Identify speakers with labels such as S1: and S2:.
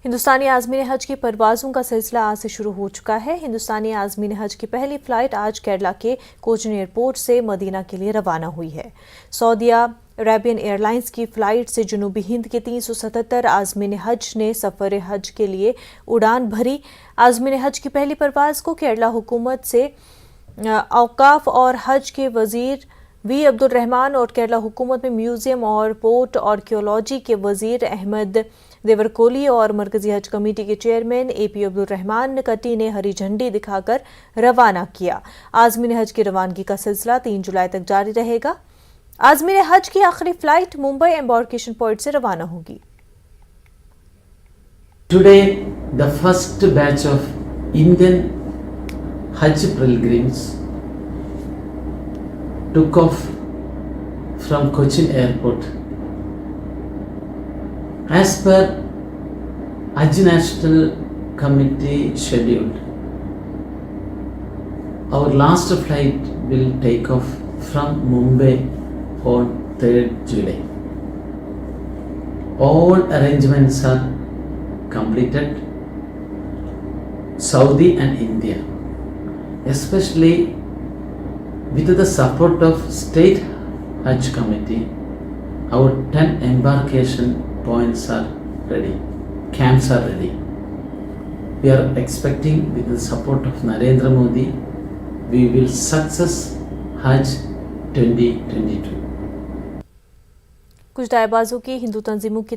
S1: हिंदुस्तानी आज़मीन हज की परवाज़ों का सिलसिला आज से शुरू हो चुका है। हिंदुस्तानी आज़मीन हज की पहली फ़्लाइट आज केरला के कोचीन एयरपोर्ट से मदीना के लिए रवाना हुई है। सऊदिया अरेबियन एयरलाइंस की फ़्लाइट से जनूबी हिंद के 377 आज़मीन हज ने सफ़र हज के लिए उड़ान भरी। आज़मीन हज की पहली परवाज़ को केरला हुकूमत से औकाफ और हज के वज़ीर वी अब्दुल रहमान और केरला हुकूमत में म्यूज़ियम और पोर्ट आर्कियोलॉजी के वज़ीर अहमद देवरकोली और मरकजी हज कमेटी के चेयरमैन AP अब्दुल रहमान कटी ने हरी झंडी दिखाकर रवाना किया। आज़मीन हज की रवानगी का सिलसिला 3 जुलाई तक जारी रहेगा। आज़मीन हज की आखिरी फ्लाइट मुंबई एम्बार्केशन पॉइंट से रवाना होगी।
S2: Today, the first batch of Indian Hajj pilgrims took off from Kochi airport. As per Hajj National Committee schedule, our last flight will take off from Mumbai on 3rd July. All arrangements are completed. Saudi and India, especially with the support of State Hajj Committee, our 10 embarkation points are ready, camps are ready. We are expecting with the support of Narendra Modi, we will success Hajj 2022.
S1: कुछ दाएबाजों की हिंदू तंजीमों की